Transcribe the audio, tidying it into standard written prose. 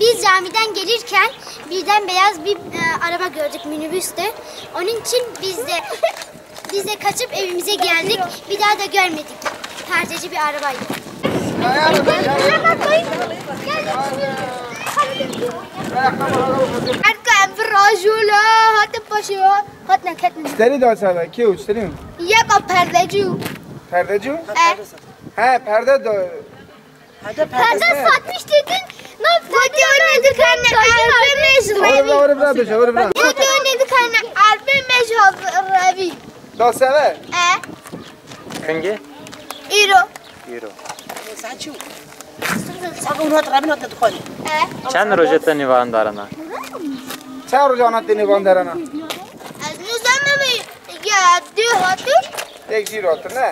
Biz camiden gelirken birden beyaz bir araba gördük, minibüstü. Onun için biz de kaçıp evimize geldik. Bir daha da görmedik. Perdeci bir arabaydı. اشتری داد سالا کیو اشتری یک perdeci. پردهجو ها پرده داد Perde satmış dedin. Ne yaptın? Hadi oynadık anne. Oraya bırak beş oraya bırak Hadi oynadık anne. Arbe meşhur. داد سالا Hangi? İro. Euro. Saçu. Sakın unut rabin unut tukhoni. Çend rojeta nivan darana. چه رو جانت دینی باندرانا Az nuzamı mı? Ya diyor hadi. یک جیر آتر نه